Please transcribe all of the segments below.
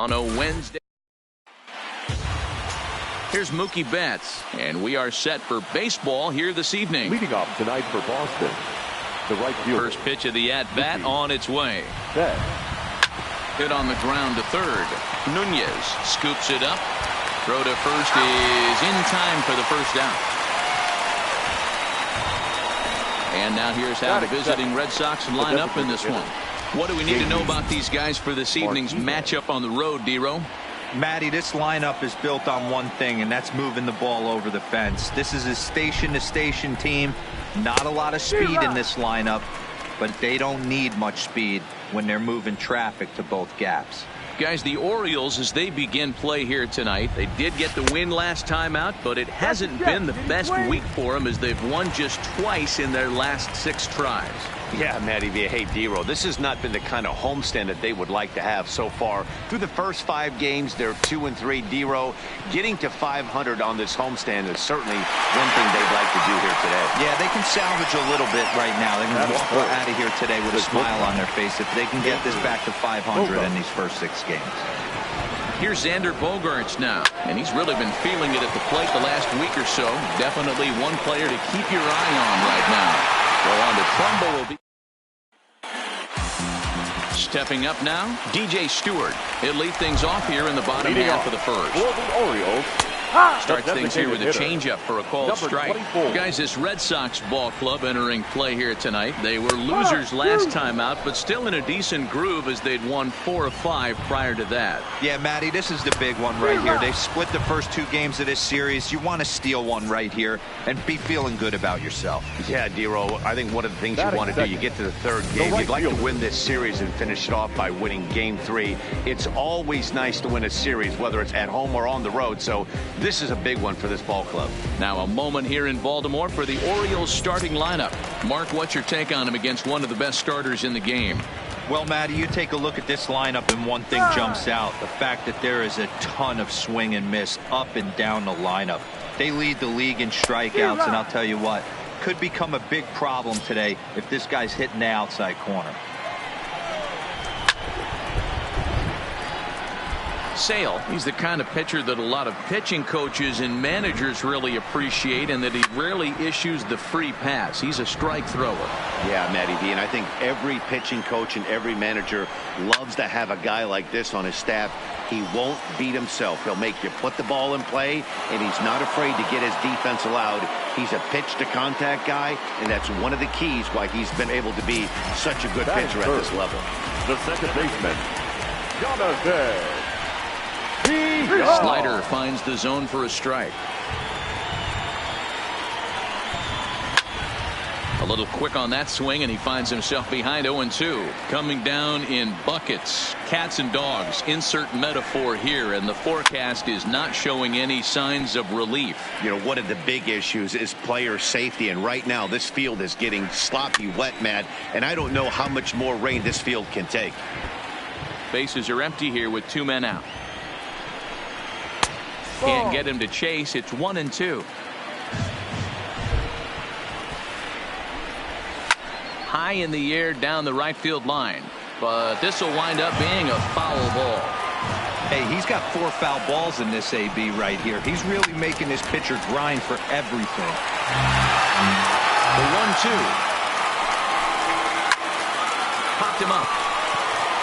on a Wednesday. Here's Mookie Betts, and we are set for baseball here this evening. Leading off tonight for Boston, the right fielder. First pitch of the at-bat on its way. Betts. Hit on the ground to third. Nunez scoops it up. Throw to first is in time for the first out. And now here's how the visiting Red Sox line up in this one. What do we need to know about these guys for this evening's matchup on the road, D-Row? Matty, this lineup is built on one thing, and that's moving the ball over the fence. This is a station-to-station team. Not a lot of speed in this lineup, but they don't need much speed when they're moving traffic to both gaps. Guys, the Orioles, as they begin play here tonight, they did get the win last time out, but it hasn't been the best week for them as they've won just twice in their last 6 tries. Yeah, Matty, hey, D-Row, this has not been the kind of homestand that they would like to have so far. Through the first 5 games, they're 2-3. D-Row, getting to 500 on this homestand is certainly one thing they'd like to do here today. Yeah, they can salvage a little bit right now. They can walk out of here today with a smile on their face if they can get this back to 500 in these first 6 games. Here's Xander Bogaerts now, and he's really been feeling it at the plate the last week or so. Definitely one player to keep your eye on right now. Well, on the Trumbo will be stepping up now, DJ Stewart. He'll lead things off here in the bottom half of the first. For the Orioles, starts things here with a changeup for a called strike. Guys, this Red Sox ball club entering play here tonight. They were losers last time out, but still in a decent groove as they'd won 4 of 5 prior to that. Yeah, Matty, this is the big one right here. They split the first 2 games of this series. You want to steal one right here and be feeling good about yourself. Yeah, D-Row, I think one of the things you want to do, you get to the 3rd game, you'd like to win this series and finish it off by winning game 3. It's always nice to win a series, whether it's at home or on the road, so this is a big one for this ball club. Now a moment here in Baltimore for the Orioles starting lineup. Mark, what's your take on him against one of the best starters in the game? Well, Matty, you take a look at this lineup and one thing jumps out. The fact that there is a ton of swing and miss up and down the lineup. They lead the league in strikeouts, and I'll tell you what, could become a big problem today if this guy's hitting the outside corner. Sale, he's the kind of pitcher that a lot of pitching coaches and managers really appreciate, and that he rarely issues the free pass. He's a strike thrower. Yeah, Matty B, and I think every pitching coach and every manager loves to have a guy like this on his staff. He won't beat himself. He'll make you put the ball in play, and he's not afraid to get his defense allowed. He's a pitch-to-contact guy, and that's one of the keys why he's been able to be such a good pitcher at this level. The second baseman, Jonathan. Slider finds the zone for a strike. A little quick on that swing, and he finds himself behind 0-2. Coming down in buckets. Cats and dogs. Insert metaphor here, and the forecast is not showing any signs of relief. You know, one of the big issues is player safety, and right now this field is getting sloppy wet, Matt, and I don't know how much more rain this field can take. Bases are empty here with 2 men out. Can't get him to chase. It's 1-2. High in the air down the right field line, but this will wind up being a foul ball. Hey, he's got 4 foul balls in this AB right here. He's really making this pitcher grind for everything. The 1-2. Popped him up.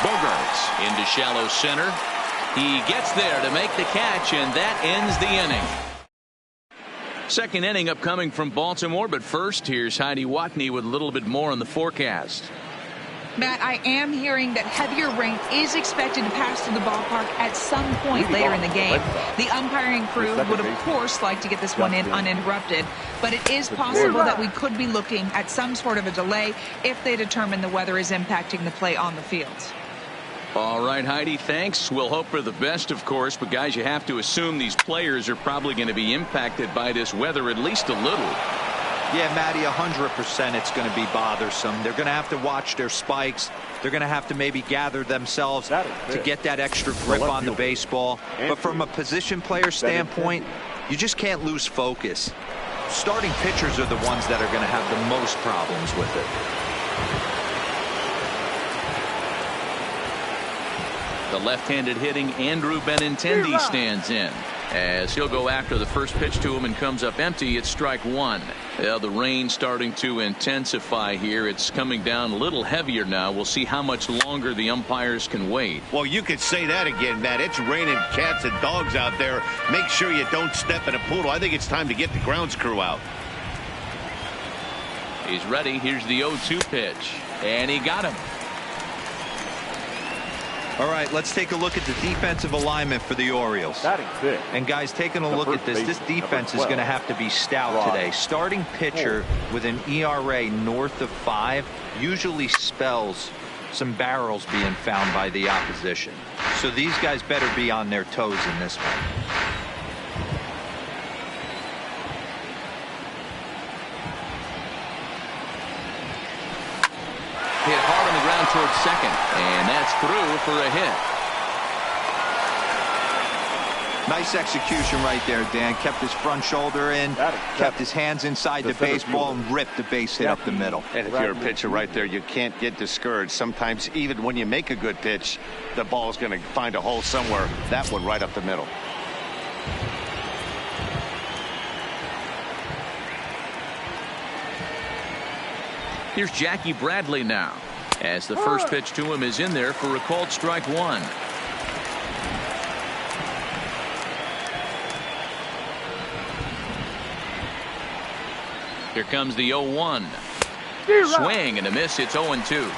Bogaerts into shallow center. He gets there to make the catch, and that ends the inning. Second inning upcoming from Baltimore, but first, here's Heidi Watney with a little bit more on the forecast. Matt, I am hearing that heavier rain is expected to pass through the ballpark at some point later in the game. The umpiring crew would, of course, like to get this one in uninterrupted, but it is possible that we could be looking at some sort of a delay if they determine the weather is impacting the play on the field. All right, Heidi, thanks. We'll hope for the best, of course, but guys, you have to assume these players are probably going to be impacted by this weather at least a little. Yeah, Matty, 100% it's going to be bothersome. They're going to have to watch their spikes. They're going to have to maybe gather themselves to get that extra grip on the baseball. But from a position player standpoint, you just can't lose focus. Starting pitchers are the ones that are going to have the most problems with it. The left-handed hitting Andrew Benintendi stands in, as he'll go after the first pitch to him and comes up empty. It's strike one. Well, the rain starting to intensify here. It's coming down a little heavier now. We'll see how much longer the umpires can wait. Well, you could say that again, Matt. It's raining cats and dogs out there. Make sure you don't step in a poodle. I think it's time to get the grounds crew out. He's ready. Here's the 0-2 pitch, and he got him. All right, let's take a look at the defensive alignment for the Orioles. And guys, taking a look at this defense is going to have to be stout today. Starting pitcher with an ERA north of 5 usually spells some barrels being found by the opposition. So these guys better be on their toes in this one. Hit hard on the ground towards second, and that's through for a hit. Nice execution right there, Dan. Kept his front shoulder in, kept his hands inside the baseball, and ripped the base hit up the middle. And if you're a pitcher right there, you can't get discouraged. Sometimes even when you make a good pitch, the ball's going to find a hole somewhere. That one right up the middle. Here's Jackie Bradley now, as the first pitch to him is in there for a called strike one. Here comes the 0-1. Swing and a miss. It's 0-2.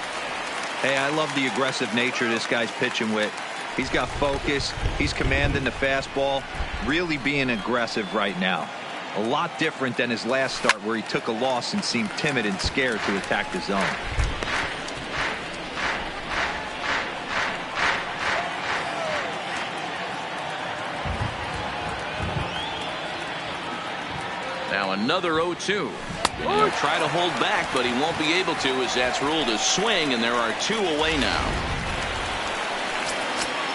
Hey, I love the aggressive nature this guy's pitching with. He's got focus. He's commanding the fastball. Really being aggressive right now. A lot different than his last start, where he took a loss and seemed timid and scared to attack the zone. Now another 0-2. He'll try to hold back, but he won't be able to, as that's ruled a swing, and there are 2 away now.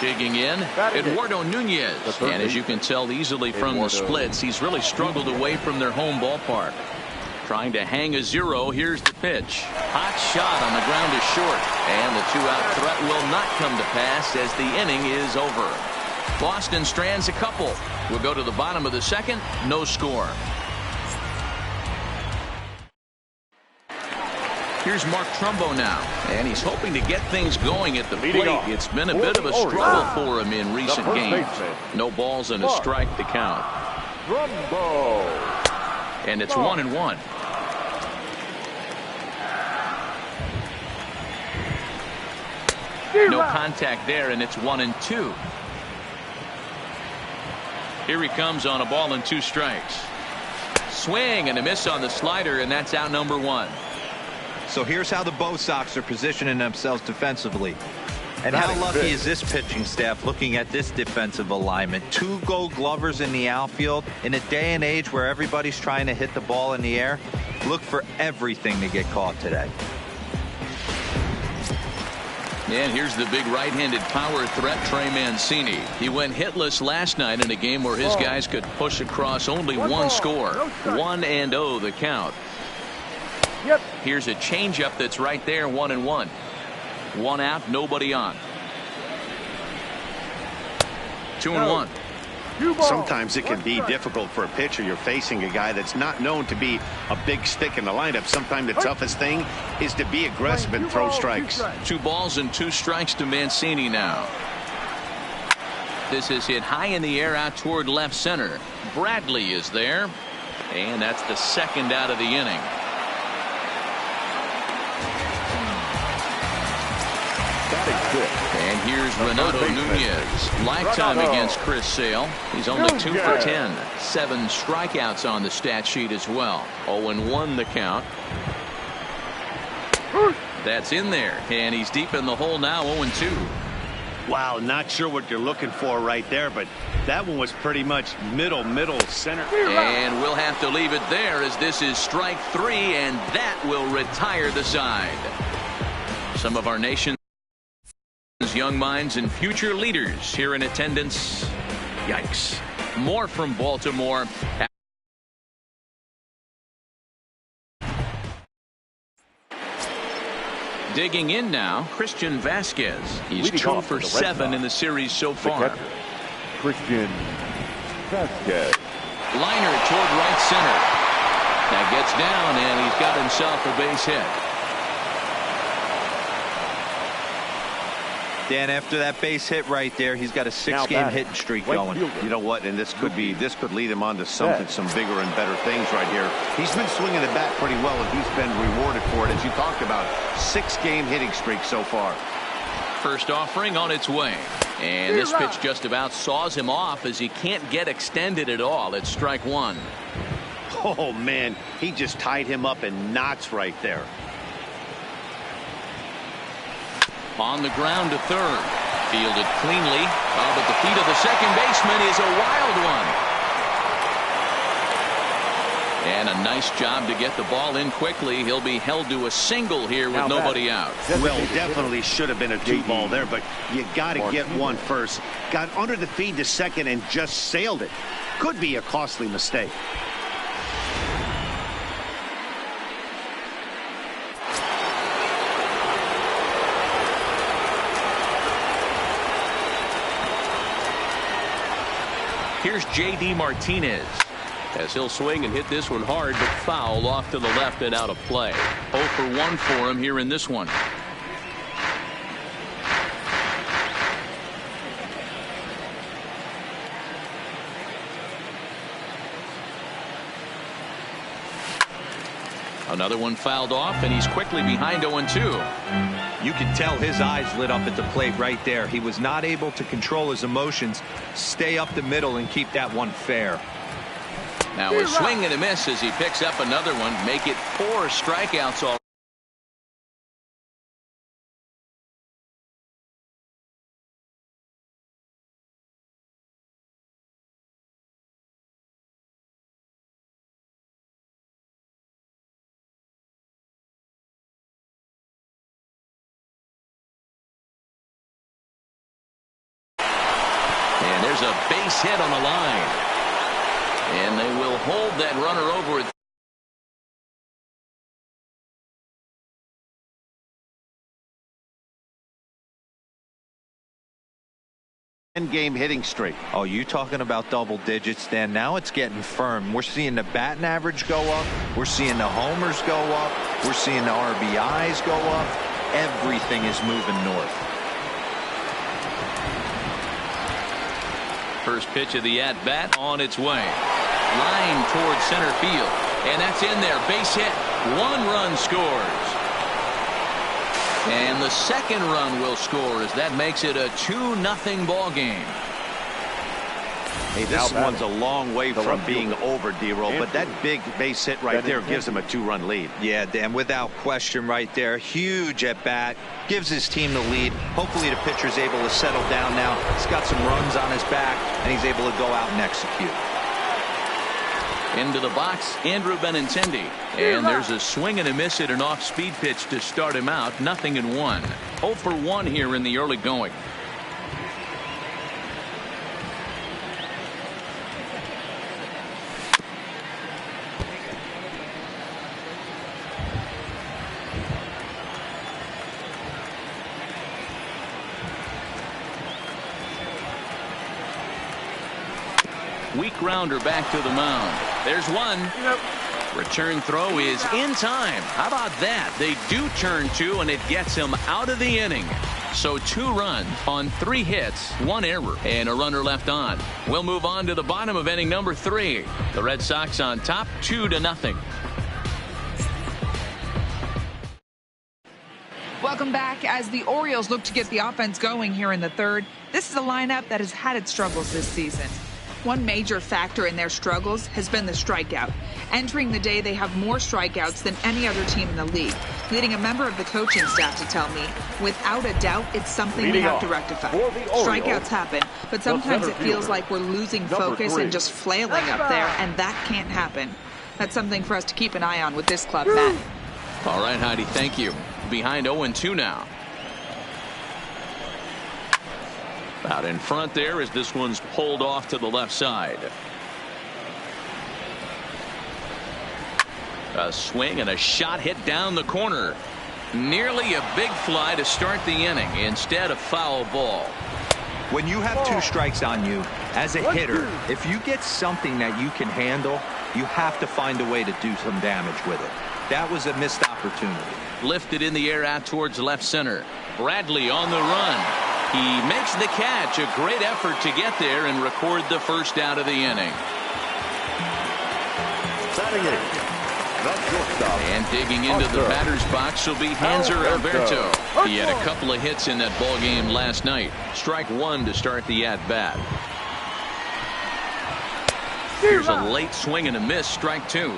Digging in, Eduardo Nunez. And as you can tell easily from the splits, he's really struggled away from their home ballpark. Trying to hang a 0. Here's the pitch. Hot shot on the ground is short. And the 2-out threat will not come to pass as the inning is over. Boston strands a couple. We'll go to the bottom of the second. No score. Here's Mark Trumbo now, and he's hoping to get things going at the plate. It's been a bit of a struggle for him in recent games. No balls and a strike to count. And it's 1-1. No contact there, and it's 1-2. Here he comes on a ball and 2 strikes. Swing and a miss on the slider, and that's out number 1. So here's how the Bo Sox are positioning themselves defensively. And how lucky is this pitching staff looking at this defensive alignment? 2 Gold Glovers in the outfield. In a day and age where everybody's trying to hit the ball in the air, look for everything to get caught today. And here's the big right-handed power threat, Trey Mancini. He went hitless last night in a game where his guys could push across only 1 score. 1-0 the count. Here's a changeup that's right there, 1-1. 1 out, nobody on. 2-1. Sometimes it can be difficult for a pitcher. You're facing a guy that's not known to be a big stick in the lineup. Sometimes the toughest thing is to be aggressive and throw strikes. 2 balls and 2 strikes to Mancini now. This is hit high in the air out toward left center. Bradley is there, and that's the 2nd out of the inning. And here's Renato Nunez. Lifetime against Chris Sale. He's only 2 for 10. 7 strikeouts on the stat sheet as well. 0-1 the count. That's in there. And he's deep in the hole now, 0-2. Wow, not sure what you're looking for right there, but that one was pretty much middle center. And we'll have to leave it there, as this is strike 3, and that will retire the side. Some of our nation's young minds and future leaders here in attendance. Yikes. More from Baltimore. Digging in now, Christian Vasquez. He's 2 for 7 in the series so far. Christian Vasquez. Liner toward right center. That gets down, and he's got himself a base hit. Dan, after that base hit right there, he's got a 6-game hitting streak going. You know what? And this could lead him on to something, some bigger and better things right here. He's been swinging the bat pretty well, and he's been rewarded for it, as you talked about. 6-game hitting streak so far. First offering on its way. And this pitch just about saws him off as he can't get extended at all. It's strike one. Oh, man. He just tied him up in knots right there. On the ground to third. Fielded cleanly. Oh, but the feet of the second baseman is a wild one. And a nice job to get the ball in quickly. He'll be held to a single here with nobody out. Well, definitely should have been a 2-ball there, but you got to get one first. Got under the feed to second and just sailed it. Could be a costly mistake. Here's J.D. Martinez. As he'll swing and hit this one hard, but foul off to the left and out of play. 0 for 1 for him here in this one. Another one fouled off, and he's quickly behind 0-2. You can tell his eyes lit up at the plate right there. He was not able to control his emotions, stay up the middle, and keep that one fair. Now a swing and a miss as he picks up another one. Make it 4 strikeouts all. And there's a base hit on the line. And they will hold that runner over it. Game hitting streak. Oh, you talking about double digits, Dan? Now it's getting firm. We're seeing the batting average go up. We're seeing the homers go up. We're seeing the RBIs go up. Everything is moving north. First pitch of the at-bat on its way. Line towards center field. And that's in there. Base hit. 1 run scores. And the second run will score as that makes it a 2-0 ball game. Hey, this one's a long way from being over, D-Roll, but that big base hit right there gives him a 2-run lead. Yeah, Dan, without question right there. Huge at bat. Gives his team the lead. Hopefully the pitcher's able to settle down now. He's got some runs on his back, and he's able to go out and execute. Into the box, Andrew Benintendi. And there's a swing and a miss at an off-speed pitch to start him out. 0-1. 0 for 1 here in the early going. Weak grounder back to the mound. There's one. Return throw is in time. How about that? They do turn 2, and it gets him out of the inning. So 2 runs on 3 hits, 1 error, and a runner left on. We'll move on to the bottom of inning number 3. The Red Sox on top, 2-0. Welcome back. As the Orioles look to get the offense going here in the third, this is a lineup that has had its struggles this season. One major factor in their struggles has been the strikeout. Entering the day, they have more strikeouts than any other team in the league, leading a member of the coaching staff to tell me, without a doubt, it's something we have to rectify. Strikeouts happen, but sometimes it feels like we're losing focus and just flailing up there, and that can't happen. That's something for us to keep an eye on with this club, Matt. All right, Heidi, thank you. Behind 0-2 now. Out in front there as this one's pulled off to the left side. A swing and a shot hit down the corner. Nearly a big fly to start the inning. Instead, a foul ball. When you have 2 strikes on you, as a hitter, if you get something that you can handle, you have to find a way to do some damage with it. That was a missed opportunity. Lifted in the air out towards left center. Bradley on the run. He makes the catch. A great effort to get there and record the first out of the inning. Batting it. And digging into the batter's box will be Hanser Alberto. He had a couple of hits in that ball game last night. Strike 1 to start the at-bat. Here's a late swing and a miss. Strike 2.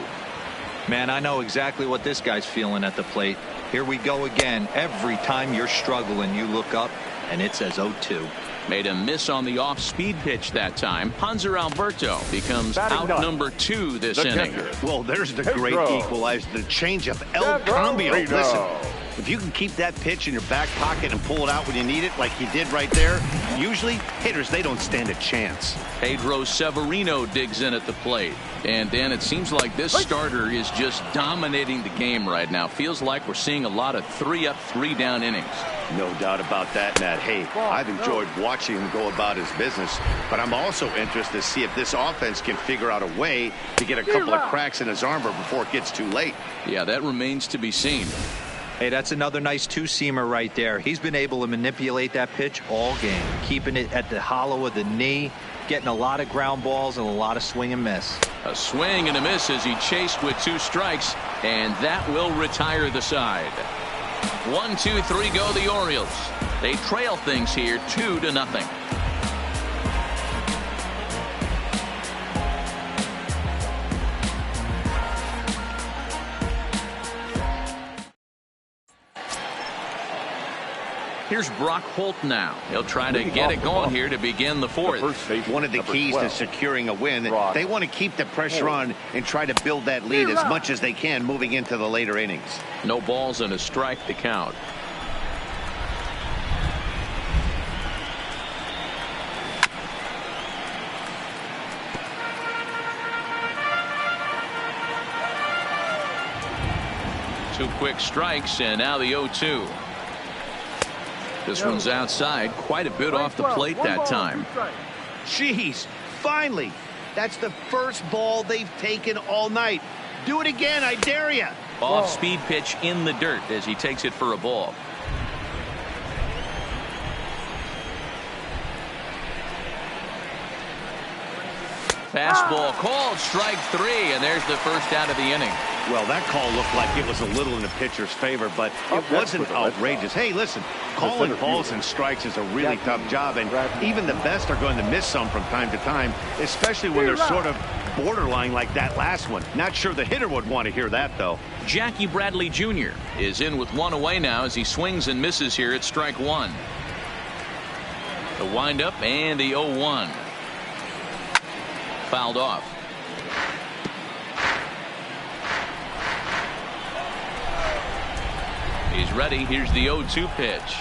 Man, I know exactly what this guy's feeling at the plate. Here we go again. Every time you're struggling, you look up and it says 0-2. Made a miss on the off-speed pitch that time. Hanser Alberto becomes out number 2 this inning. Well, there's the great equalizer, the changeup. El Cambio. Listen, if you can keep that pitch in your back pocket and pull it out when you need it, like he did right there, usually hitters, they don't stand a chance. Pedro Severino digs in at the plate. And Dan, it seems like this starter is just dominating the game right now. Feels like we're seeing a lot of 3-up, 3-down innings. No doubt about that, Matt. Hey, I've enjoyed watching him go about his business, but I'm also interested to see if this offense can figure out a way to get a couple of cracks in his armor before it gets too late. Yeah, that remains to be seen. Hey, that's another nice 2-seamer right there. He's been able to manipulate that pitch all game, keeping it at the hollow of the knee, getting a lot of ground balls and a lot of swing and miss. A swing and a miss as he chased with 2 strikes, and that will retire the side. 1, 2, 3 go the Orioles. They trail things here 2-0. Here's Brock Holt now. He'll try to get it going here to begin the 4th. One of the keys to securing a win, they want to keep the pressure on and try to build that lead as much as they can moving into the later innings. No balls and a strike to count. Two quick strikes and now the 0-2. This one's outside, quite a bit off the plate that time. Jeez, finally. That's the first ball they've taken all night. Do it again, I dare you. Off-speed pitch in the dirt as he takes it for a ball. Fastball called, strike 3, and there's the first out of the inning. Well, that call looked like it was a little in the pitcher's favor, but it wasn't outrageous. Hey, listen, calling balls and strikes is a really tough job, and even the best are going to miss some from time to time, especially when they're sort of borderline like that last one. Not sure the hitter would want to hear that, though. Jackie Bradley Jr. is in with 1 away now as he swings and misses here at strike 1. The windup and the 0-1. Fouled off. He's ready. Here's the 0-2 pitch.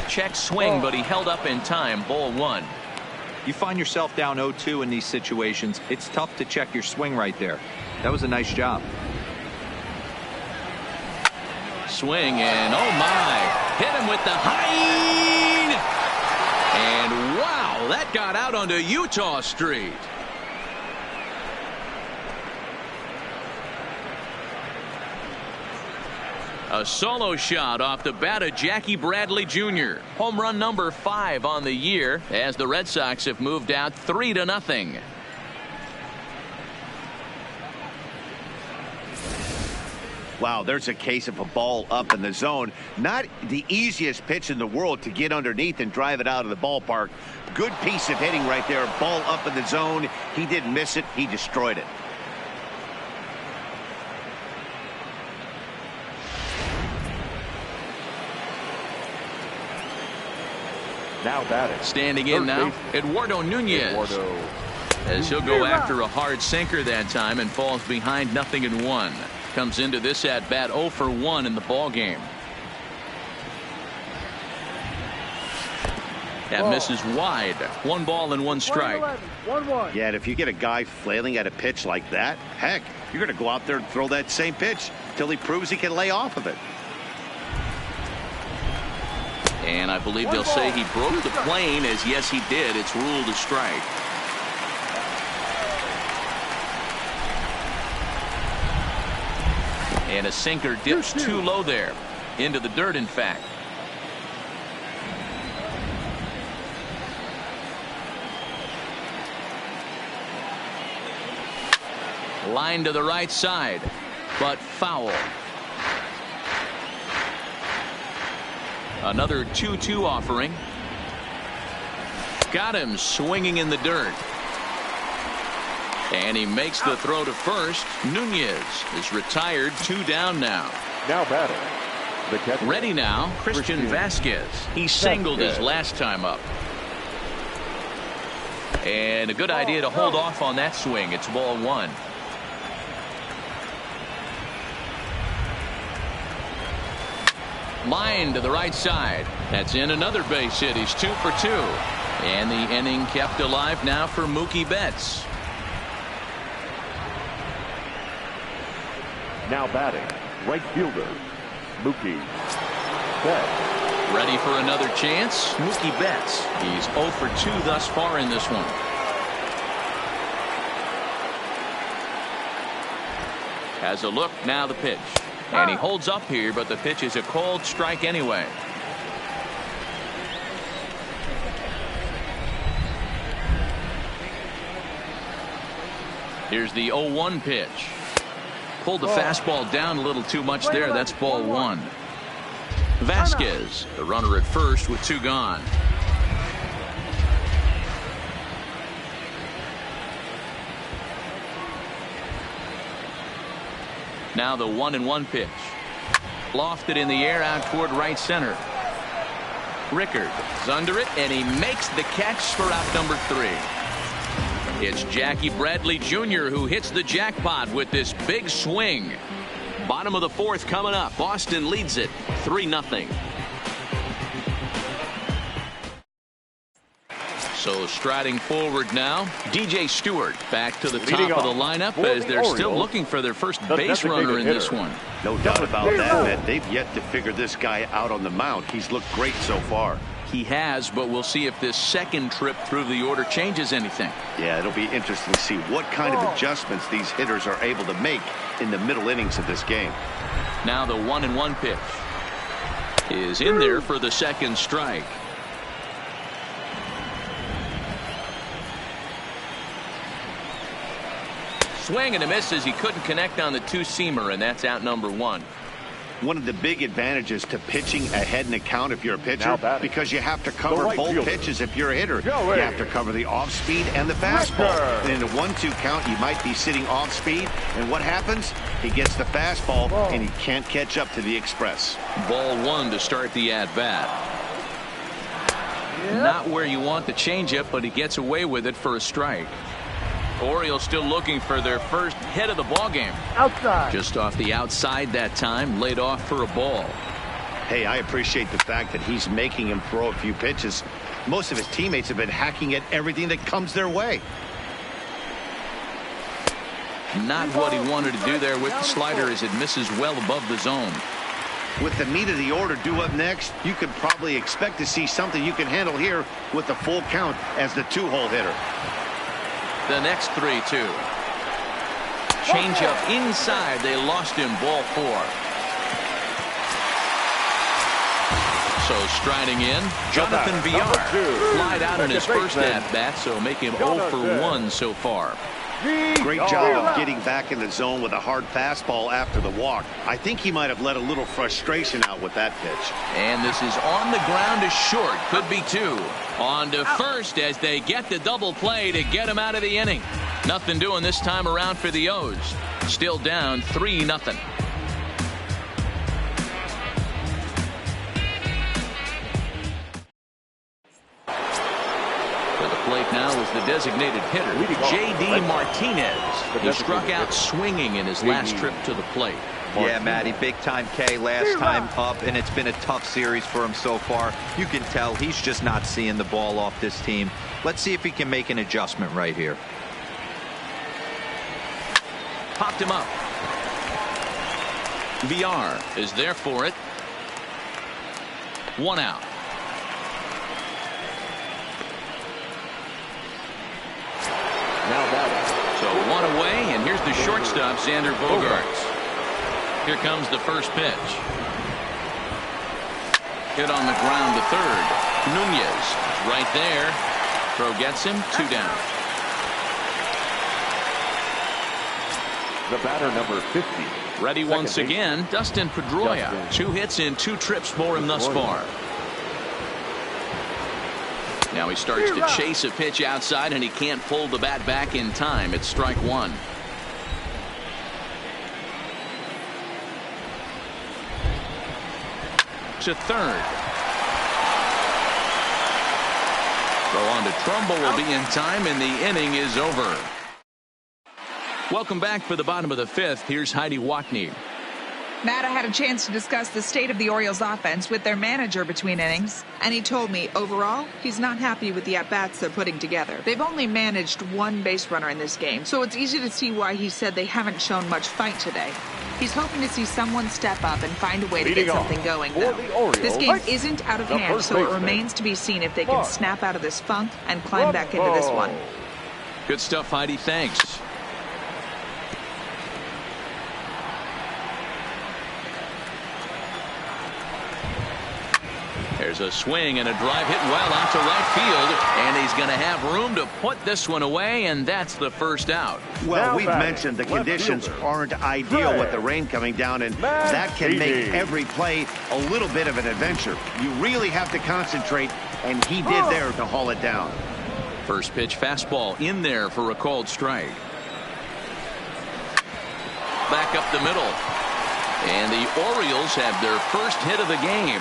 Check swing, but he held up in time. Ball 1. You find yourself down 0-2 in these situations. It's tough to check your swing right there. That was a nice job. Swing and oh my. Hit him with the high. And wow, that got out onto Utah Street. A solo shot off the bat of Jackie Bradley Jr. Home run number 5 on the year as the Red Sox have moved out 3-0. Wow, there's a case of a ball up in the zone. Not the easiest pitch in the world to get underneath and drive it out of the ballpark. Good piece of hitting right there. Ball up in the zone. He didn't miss it. He destroyed it. Now batting. Standing in now, Eduardo Nunez. As he'll go after a hard sinker that time and falls behind 0-1. Comes into this at bat 0 for 1 in the ball game. That misses wide. 1 ball and 1 strike. 1-1. Yeah, and if you get a guy flailing at a pitch like that, heck, you're going to go out there and throw that same pitch till he proves he can lay off of it. And I believe they'll say he broke the plane, as yes he did. It's ruled a strike. And a sinker dips too low there. Into the dirt, in fact. Line to the right side, but foul. Another 2-2 offering. Got him swinging in the dirt. And he makes the throw to first. Nunez is retired, 2 down now. Now batting. The catcher. Ready now, Christian Vasquez. He singled his last time up. And a good idea to hold off on that swing. It's ball 1. Line to the right side. That's in another base hit. He's 2 for 2. And the inning kept alive now for Mookie Betts. Now batting. Right fielder. Mookie Betts. Ready for another chance. Mookie Betts. He's 0 for 2 thus far in this one. Has a look. Now the pitch. And he holds up here, but the pitch is a called strike anyway. Here's the 0-1 pitch. Pulled the fastball down a little too much there. That's ball 1. Vasquez, the runner at first with 2 gone. Now the 1-1 pitch. Lofted in the air out toward right center. Rickard is under it, and he makes the catch for out number 3. It's Jackie Bradley Jr. who hits the jackpot with this big swing. Bottom of the 4th coming up. Boston leads it 3-0. So striding forward now, DJ Stewart back to the top of the lineup as they're still looking for their first base runner in this one. No doubt about that, man. They've yet to figure this guy out on the mound. He's looked great so far. He has, but we'll see if this second trip through the order changes anything. Yeah, it'll be interesting to see what kind of adjustments these hitters are able to make in the middle innings of this game. Now the 1-1 pitch is in there for the second strike. Swing and a miss as he couldn't connect on the 2-seamer, and that's out number 1. One of the big advantages to pitching ahead in the count if you're a pitcher, because you have to cover both pitches if you're a hitter. You have to cover the off speed and the fastball. And in a 1-2 count, you might be sitting off speed, and what happens? He gets the fastball and he can't catch up to the express. Ball 1 to start the at bat. Not where you want the changeup, but he gets away with it for a strike. Orioles still looking for their first hit of the ball game. Outside. Just off the outside that time, laid off for a ball. Hey, I appreciate the fact that he's making him throw a few pitches. Most of his teammates have been hacking at everything that comes their way. Not what he wanted to do there with the slider as it misses well above the zone. With the meat of the order due up next, you could probably expect to see something you can handle here with the full count as the 2-hole hitter. The next 3-2. Changeup inside. They lost him. Ball 4. So striding in, Jonathan Villar flied out in his first at-bat, so make him 0 for 1 so far. Great job of getting back in the zone with a hard fastball after the walk. I think he might have let a little frustration out with that pitch. And this is on the ground to short. Could be 2. On to first as they get the double play to get him out of the inning. Nothing doing this time around for the O's. Still down 3-0. Plate now is the designated hitter, J.D. Martinez. He struck out swinging in his last trip to the plate. Yeah, Matty, big time K last time up, and it's been a tough series for him so far. You can tell he's just not seeing the ball off this team. Let's see if he can make an adjustment right here. Popped him up. VR is there for it. 1 out. So one away, and here's the shortstop, Xander Bogaerts. Here comes the first pitch. Hit on the ground to third. Nunez right there. Throw gets him, 2 down. The batter, number 50. Ready once again, Dustin Pedroia. 2 hits in 2 trips for him thus far. Now he starts to chase a pitch outside, and he can't pull the bat back in time. It's strike 1. To third. Throw on to Trumbo will be in time, and the inning is over. Welcome back for the bottom of the 5th. Here's Heidi Watney. Matt, I had a chance to discuss the state of the Orioles offense with their manager between innings, and he told me overall he's not happy with the at-bats they're putting together. They've only managed 1 base runner in this game, so it's easy to see why he said they haven't shown much fight today. He's hoping to see someone step up and find a way to get something going, though. This game isn't out of hand, so it remains to be seen if they can snap out of this funk and climb back into this one. Good stuff, Heidi. Thanks. There's a swing and a drive hit well out to right field, and he's going to have room to put this one away, and that's the first out. Well, we've mentioned the conditions aren't ideal with the rain coming down, and that can make every play a little bit of an adventure. You really have to concentrate, and he did there to haul it down. First pitch fastball in there for a called strike. Back up the middle, and the Orioles have their first hit of the game.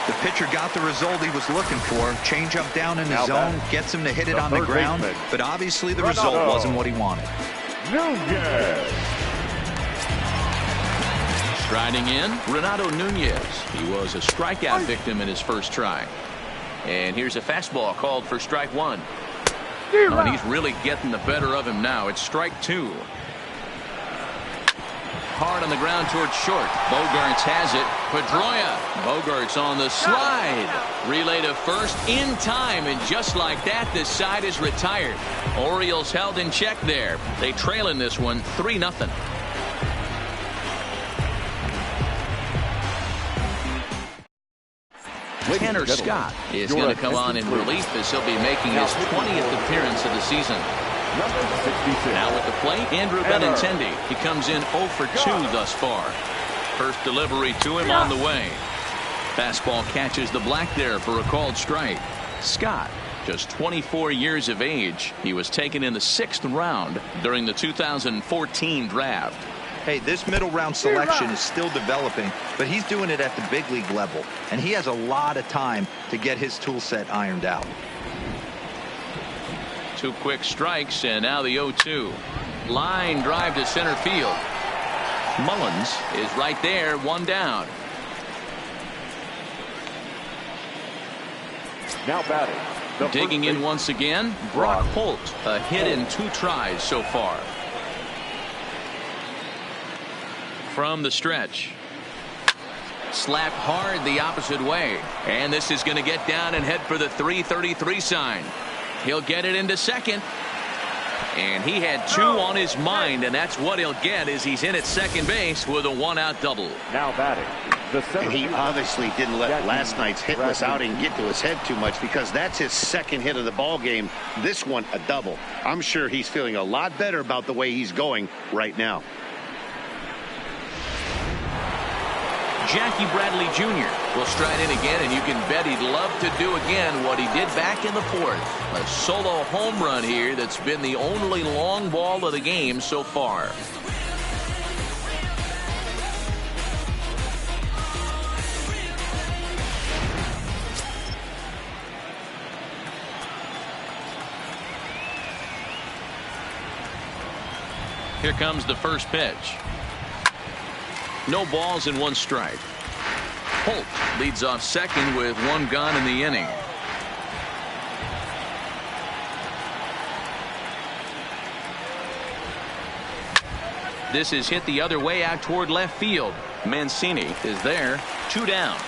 The pitcher got the result he was looking for. Change up down in the zone, gets him to hit it on the ground, but obviously the result wasn't what he wanted. Nunez. Striding in, Renato Nunez. He was a strikeout victim in his first try. And here's a fastball called for strike 1. Oh, and he's really getting the better of him now. It's strike 2. Hard on the ground towards short. Bogaerts has it. Pedroia. Bogaerts on the slide. Relay to first in time, and just like that, this side is retired. Orioles held in check there. They trail in this one 3-0. Tanner Scott is going to come on in relief as he'll be making his 20th appearance of the season. Now with the plate, Andrew Benintendi. He comes in 0 for 2 thus far. First delivery to him on the way. Fastball catches the black there for a called strike. Scott, just 24 years of age. He was taken in the 6th round during the 2014 draft. Hey, this middle round selection is still developing, but he's doing it at the big league level, and he has a lot of time to get his tool set ironed out. 2 quick strikes, and now the 0-2. Line drive to center field. Mullins is right there, 1 down. Now batting. Digging in once again, Brock Holt. A hit in 2 tries so far. From the stretch. Slapped hard the opposite way. And this is going to get down and head for the 333 sign. He'll get it into second. And he had 2 on his mind, and that's what he'll get as he's in at second base with a 1-out double. Now batting. And he obviously didn't let last night's hitless outing get to his head too much, because that's his 2nd hit of the ball game. This one a double. I'm sure he's feeling a lot better about the way he's going right now. Jackie Bradley Jr. will stride in again, and you can bet he'd love to do again what he did back in the 4th. A solo home run here that's been the only long ball of the game so far. Here comes the first pitch. No balls and 1 strike. Holt leads off second with 1 gone in the inning. This is hit the other way out toward left field. Mancini is there, 2 down.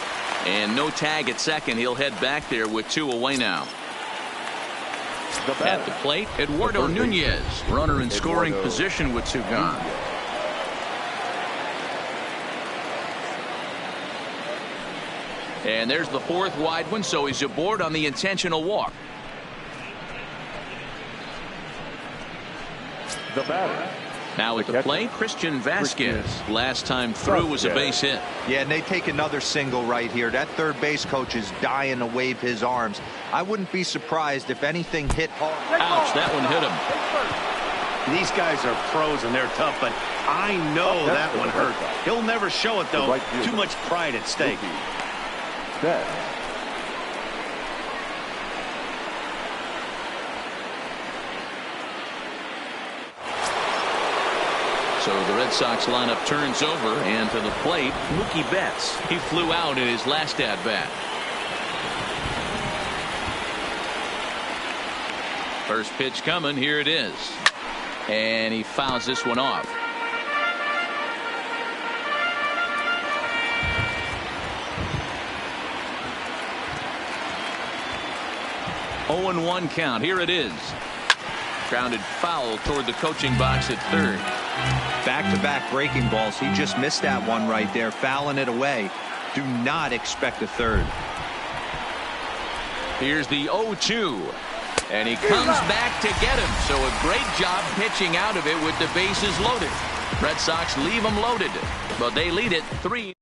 And no tag at second. He'll head back there with 2 away now. At the plate, Eduardo Nunez, runner in scoring position with 2 gone. And there's the 4th wide one, so he's aboard on the intentional walk. The batter. Now at the plate, Christian Vasquez. Last time through was a base hit. Yeah, and they take another single right here. That third base coach is dying to wave his arms. I wouldn't be surprised if anything hit hard. Ouch, that one hit him. These guys are pros and they're tough, but I know that one hurt. He'll never show it, though. Too much pride at stake. So the Red Sox lineup turns over, and to the plate, Mookie Betts. He flew out in his last at-bat. First pitch coming, here it is. And he fouls this one off. Oh and 1 count. Here it is. Grounded foul toward the coaching box at third. Back-to-back breaking balls. He just missed that one right there, fouling it away. Do not expect a third. Here's the 0-2. And he comes back to get him. So a great job pitching out of it with the bases loaded. Red Sox leave them loaded, but they lead it 3.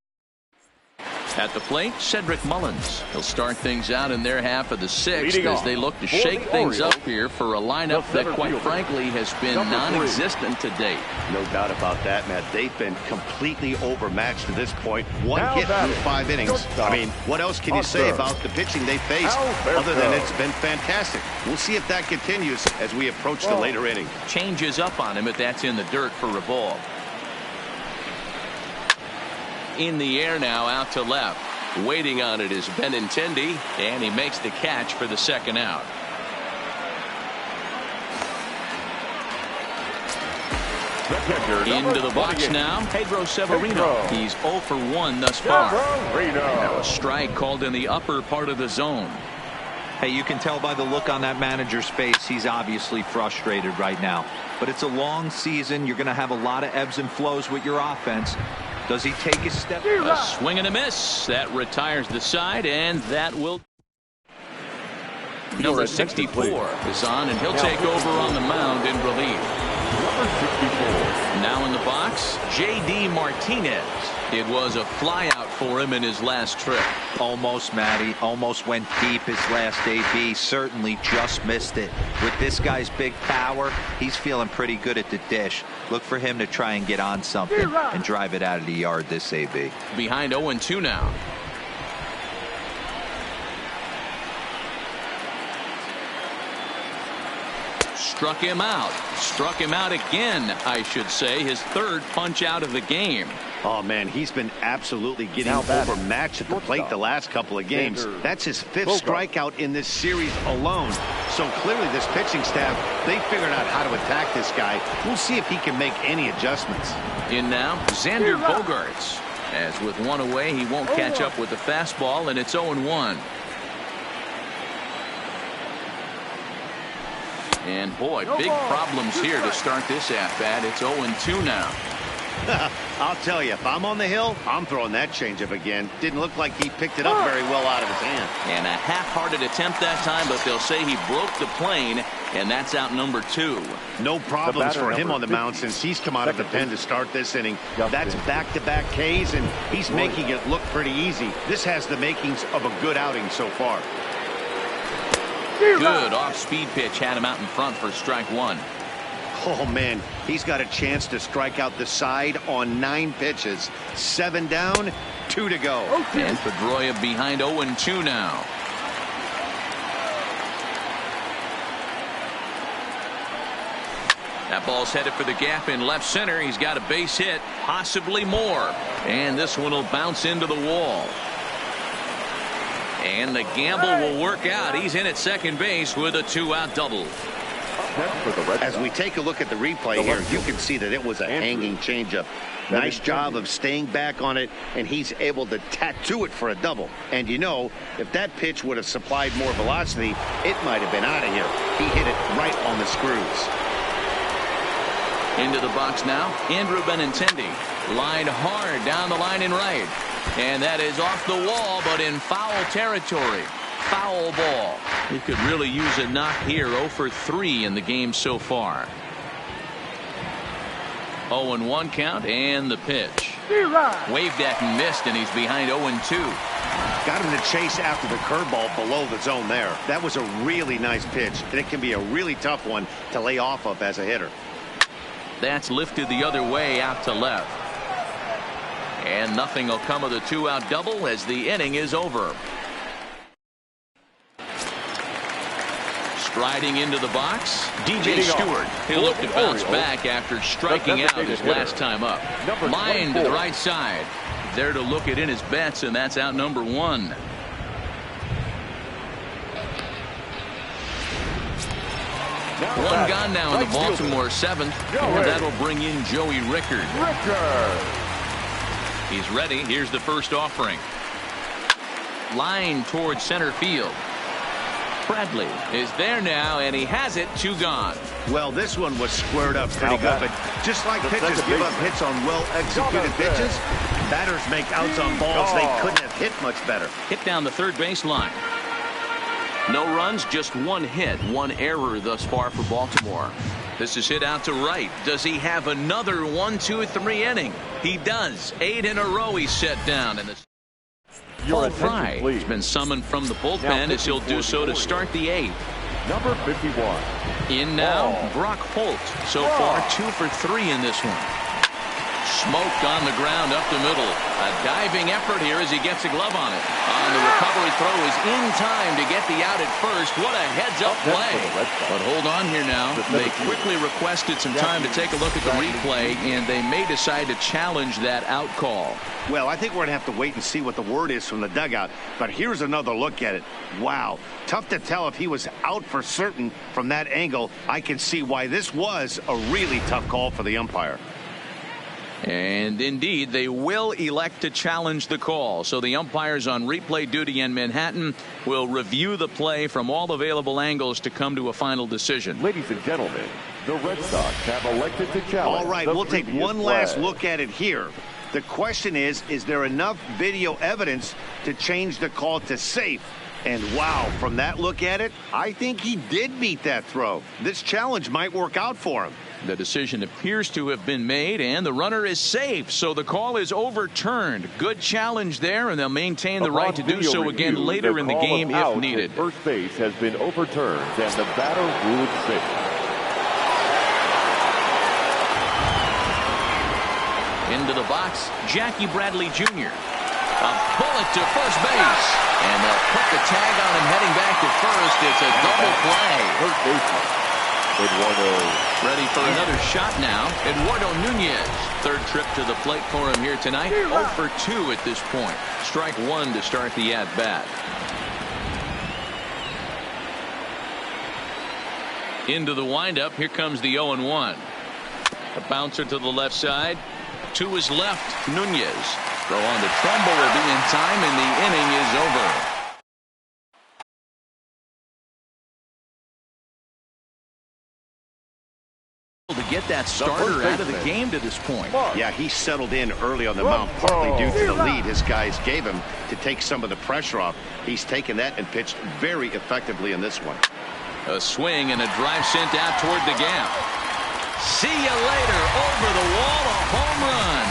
At the plate, Cedric Mullins. He'll start things out in their half of the 6th as they look to shake things up here for a lineup that, quite frankly, has been non-existent to date. No doubt about that, Matt. They've been completely overmatched to this point. One hit through 5 innings. I mean, what else can you say about the pitching they faced other than it's been fantastic? We'll see if that continues as we approach the later inning. Changes up on him if that's in the dirt for a ball. In the air now, out to left. Waiting on it is Benintendi, and he makes the catch for the 2nd out. Into the box now, Pedro Severino. He's 0 for 1 thus far. Now a strike called in the upper part of the zone. Hey, you can tell by the look on that manager's face, he's obviously frustrated right now. But it's a long season. You're going to have a lot of ebbs and flows with your offense. Does he take a step? A swing and a miss. That retires the side, and that will. Number 64 is on, and he'll take over on the mound in relief. Number 64. Now in the box, J.D. Martinez. It was a flyout for him in his last trip. Almost, Matty. Almost went deep his last AB. Certainly just missed it. With this guy's big power, he's feeling pretty good at the dish. Look for him to try and get on something and drive it out of the yard this AB. Behind 0-2 now. Struck him out. Struck him out again, I should say. His 3rd punch out of the game. Oh, man, he's been absolutely getting overmatched at the plate the last couple of games. That's his 5th strikeout in this series alone. So clearly this pitching staff, they figured out how to attack this guy. We'll see if he can make any adjustments. In now, Xander Bogaerts. As with 1 away, he won't catch up with the fastball, and it's 0-1. And boy, big problems here to start this at-bat. It's 0-2 now. I'll tell you, if I'm on the hill, I'm throwing that changeup again. Didn't look like he picked it up very well out of his hand. And a half-hearted attempt that time, but they'll say he broke the plane, and that's out number 2. No problems for him on the mound since he's come out of the pen to start this inning. That's back-to-back Ks, and he's making it look pretty easy. This has the makings of a good outing so far. Good off-speed pitch had him out in front for strike 1. Oh, man, he's got a chance to strike out the side on 9 pitches. 7 down, 2 to go. And Pedroia behind 0-2 now. That ball's headed for the gap in left center. He's got a base hit, possibly more. And this one will bounce into the wall. And the gamble will work out. He's in at second base with a 2-out double. Next for the Red As Sox. we take a look at the replay here, you can see that it was a hanging changeup. Nice job of staying back on it, and he's able to tattoo it for a double. And you know, if that pitch would have supplied more velocity, it might have been out of here. He hit it right on the screws. Into the box now, Andrew Benintendi. Lined hard down the line in right. And that is off the wall, but in foul territory. Foul ball. He could really use a knock here. 0 for 3 in the game so far. 0-1 count, and the pitch. Waved at and missed, and he's behind 0-2. Got him to chase after the curveball below the zone there. That was a really nice pitch, and it can be a really tough one to lay off of as a hitter. That's lifted the other way out to left. And nothing will come of the 2-out double as the inning is over. Striding into the box, DJ Stewart. He'll look to bounce back after striking out his last time up. Line to the right side. There to look it in his bets, and that's out number 1. One gone now in the Baltimore 7th, and that'll bring in Joey Rickard. He's ready. Here's the first offering. Line towards center field. Bradley is there now, and he has it. 2 gone. Well, this one was squared up pretty good, but just like pitchers give up hits on well-executed pitches, batters make outs on balls they couldn't have hit much better. Hit down the third base line. No runs, just 1 hit, 1 error thus far for Baltimore. This is hit out to right. Does he have another 1-2-3 inning? He does. 8 in a row he's set down in the Paul Fry has been summoned from the bullpen as he'll do so to start the 8th. Number 51. In now, Brock Holt. So far, 2 for 3 in this one. Smoked on the ground up the middle. A diving effort here as he gets a glove on it. On the recovery throw is in time to get the out at first. What a heads-up play. But hold on here now. They quickly requested some time to take a look at the replay, and they may decide to challenge that out call. Well, I think we're going to have to wait and see what the word is from the dugout. But here's another look at it. Wow. Tough to tell if he was out for certain from that angle. I can see why this was a really tough call for the umpire. And indeed, they will elect to challenge the call. So the umpires on replay duty in Manhattan will review the play from all available angles to come to a final decision. Ladies and gentlemen, the Red Sox have elected to challenge. All right, we'll take one last look at it here. The question is there enough video evidence to change the call to safe? And wow, from that look at it, I think he did beat that throw. This challenge might work out for him. The decision appears to have been made, and the runner is safe, so the call is overturned. Good challenge there, and they'll maintain the right to do so again later in the game if needed. First base has been overturned, and the batter ruled safe. Into the box, Jackie Bradley Jr. A bullet to first base, and they'll put the tag on him heading back to first. It's a double play. First baseman Eduardo. Ready for another shot now. Eduardo Nunez. Third trip to the plate for him here tonight. 0 for 2 at this point. Strike 1 to start the at-bat. Into the windup. Here comes the 0-1. A bouncer to the left side. To his left, Nunez. Throw on the Trumbull will be in time, and the inning is over. To get that starter out of the game to this point. Yeah, he settled in early on the mound, partly due to the lead his guys gave him to take some of the pressure off. He's taken that and pitched very effectively in this one. A swing and a drive sent out toward the gap. See you later. Over the wall, a home run.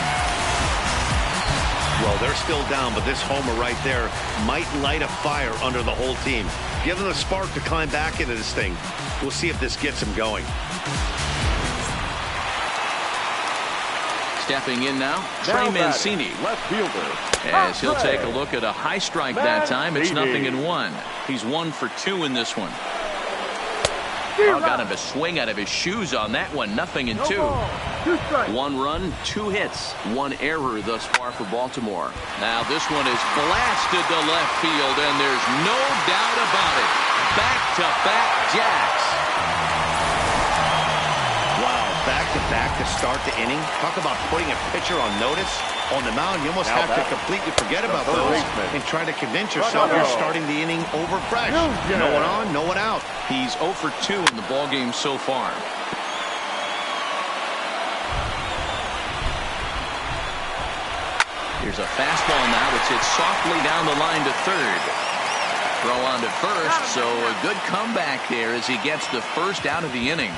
Well, they're still down, but this homer right there might light a fire under the whole team. Give them a spark to climb back into this thing. We'll see if this gets them going. Stepping in now, Trey Mancini. Left fielder. As he'll take a look at a high strike that time. It's 0-1. He's 1 for 2 in this one. Oh, got him to swing out of his shoes on that one. 0-2. 1 run, 2 hits, 1 error thus far for Baltimore. Now this one is blasted to left field, and there's no doubt about it. Back-to-back jacks. back to start the inning. Talk about putting a pitcher on notice. On the mound, you almost have to completely forget about those and try to convince yourself you're starting the inning over fresh. No one on, no one out. He's 0 for 2 in the ballgame so far. Here's a fastball now that's hit softly down the line to third. Throw on to first, so a good comeback there as he gets the first out of the inning.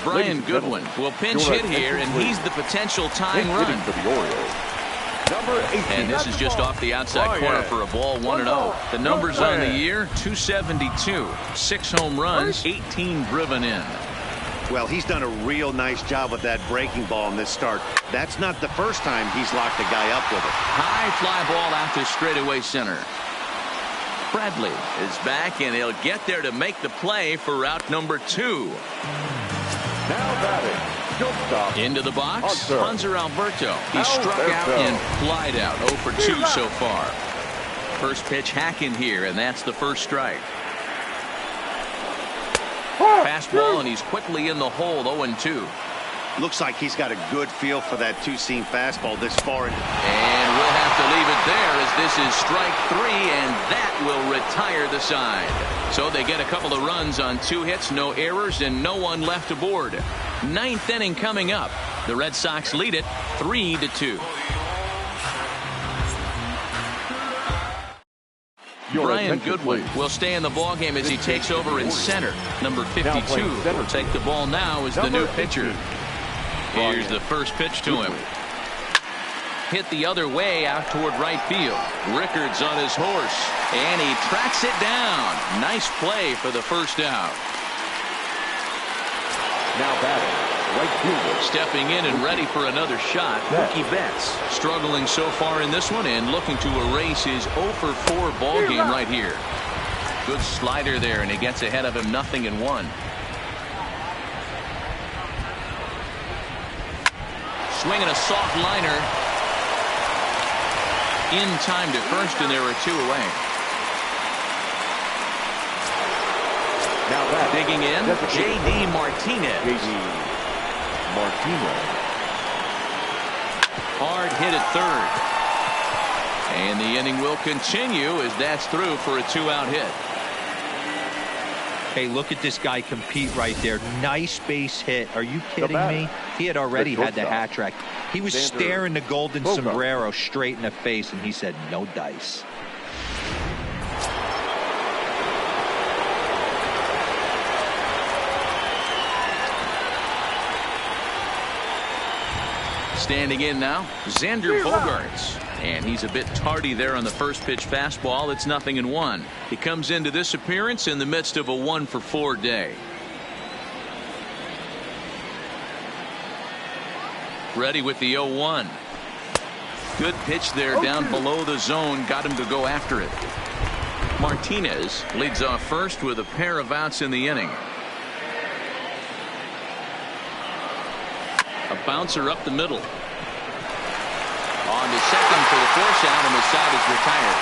Brian Goodwin will pinch hit here, and he's the potential tying run. And this is just off the outside corner for a ball, 1-0. The numbers on the year, 272. 6 home runs, 18 driven in. Well, he's done a real nice job with that breaking ball in this start. That's not the first time he's locked a guy up with it. High fly ball out to straightaway center. Bradley is back, and he'll get there to make the play for out number 2. Now batting, shortstop. Into the box, Hunter Alberto. He struck out and flied out. 0 for 2 so far. First pitch hacking here, and that's the first strike. Fastball, and he's quickly in the hole. 0-2. Looks like he's got a good feel for that two-seam fastball this far. And we'll have to leave it there as this is strike 3, and that will retire the side. So they get a couple of runs on 2 hits, no errors, and no one left aboard. 9th inning coming up. The Red Sox lead it 3-2. Brian Goodwin will stay in the ballgame as he takes over in center. Number 52 will take the ball now as the new pitcher. Here's the first pitch to him. Hit the other way out toward right field. Rickards on his horse, and he tracks it down. Nice play for the first out. Now batting, right fielder. Stepping in and ready for another shot, Mookie Betts. Struggling so far in this one and looking to erase his 0 for 4 ball game right here. Good slider there, and he gets ahead of him 0-1. Swinging a soft liner. In time to first, and there are 2 away. Now back. Digging in, J.D. Martinez. J.D. Martinez. Hard hit at third. And the inning will continue as that's through for a 2-out hit. Hey, look at this guy compete right there. Nice base hit. Are you kidding me? He had already had the hat trick. He was staring the golden sombrero straight in the face, and he said, no dice. Standing in now, Xander Bogaerts. And he's a bit tardy there on the first pitch fastball. It's 0-1. He comes into this appearance in the midst of a 1 for 4 day. Ready with the 0-1. Good pitch there down below the zone. Got him to go after it. Martinez leads off first with a pair of outs in the inning. A bouncer up the middle. On to second for the force out, and the side is retired.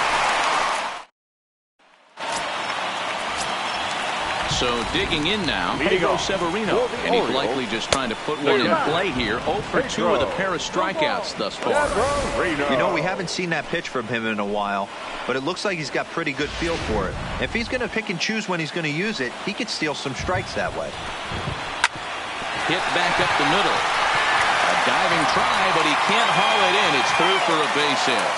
So digging in now, Pedro Severino, and he's likely just trying to put one in play here. 0 for 2 with a pair of strikeouts thus far. You know, we haven't seen that pitch from him in a while, but it looks like he's got pretty good feel for it. If he's going to pick and choose when he's going to use it, he could steal some strikes that way. Hit back up the middle. A diving try, but he can't haul it in. It's through for a base hit.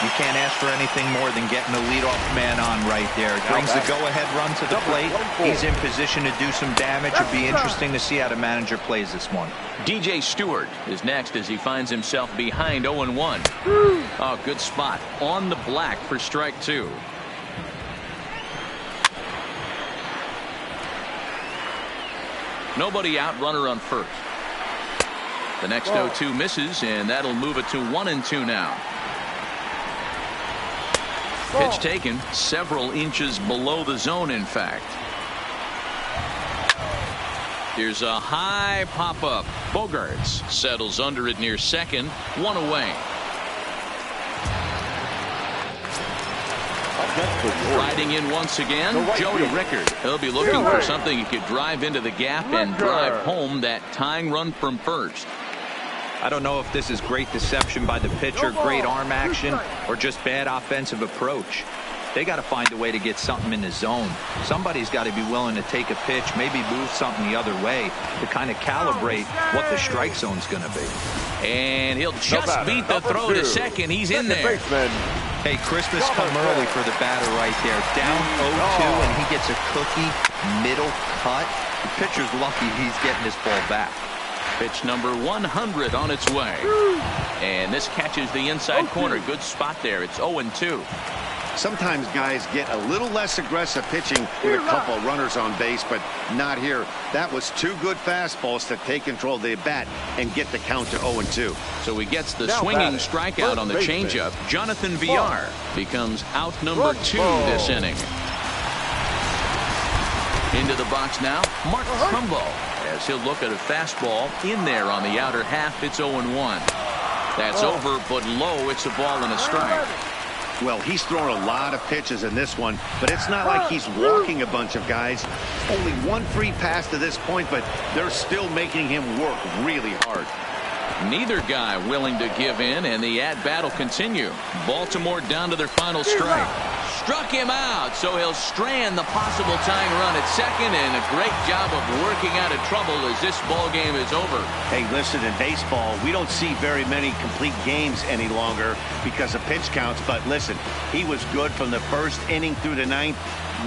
You can't ask for anything more than getting the leadoff man on right there. It brings the go-ahead run to the plate. He's in position to do some damage. It'd be interesting to see how the manager plays this one. DJ Stewart is next as he finds himself behind 0-1. Oh, good spot on the black for strike 2. Nobody out, runner on first. The next 0-2 misses, and that'll move it to 1-2 now. Pitch taken several inches below the zone, in fact. Here's a high pop-up. Bogaerts settles under it near second. 1 away. Riding in once again, Joey Rickard. He'll be looking for something he could drive into the gap and drive home that tying run from first. I don't know if this is great deception by the pitcher, great arm action, or just bad offensive approach. They got to find a way to get something in the zone. Somebody's got to be willing to take a pitch, maybe move something the other way to kind of calibrate what the strike zone's going to be. And he'll just beat the throw to second. He's in there. Hey, Christmas come early for the batter right there. Down 0-2, and he gets a cookie, middle cut. The pitcher's lucky he's getting this ball back. Pitch number 100 on its way. And this catches the inside corner. Good spot there. It's 0-2. Sometimes guys get a little less aggressive pitching with a couple of runners on base, but not here. That was two good fastballs to take control of the bat and get the count to 0-2. So he gets the swinging strikeout on the changeup. Jonathan Villar becomes out number 2 this inning. Into the box now, Mark Trumbo, as he'll look at a fastball in there on the outer half. It's 0-1. That's over, but low. It's a ball and a strike. Well, he's thrown a lot of pitches in this one, but it's not like he's walking a bunch of guys. Only one free pass to this point, but they're still making him work really hard. Neither guy willing to give in, and the at-bat will continue. Baltimore down to their final strike. Struck him out, so he'll strand the possible tying run at second, and a great job of working out of trouble as this ball game is over. Hey, listen, in baseball, we don't see very many complete games any longer because of pitch counts, but listen, he was good from the first inning through the ninth.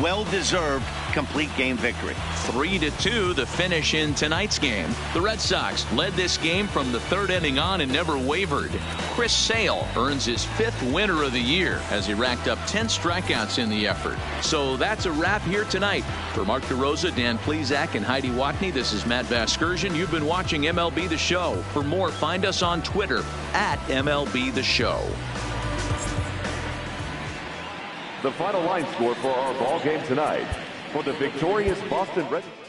Well-deserved complete game victory. 3-2 the finish in tonight's game. The Red Sox led this game from the third inning on and never wavered. Chris Sale earns his 5th winner of the year as he racked up 10 strikeouts in the effort. So that's a wrap here tonight. For Mark DeRosa, Dan Plesac, and Heidi Watney, this is Matt Vasgersian. You've been watching MLB The Show. For more, find us on Twitter at MLB The Show. The final line score for our ball game tonight. For the victorious Boston Red Sox.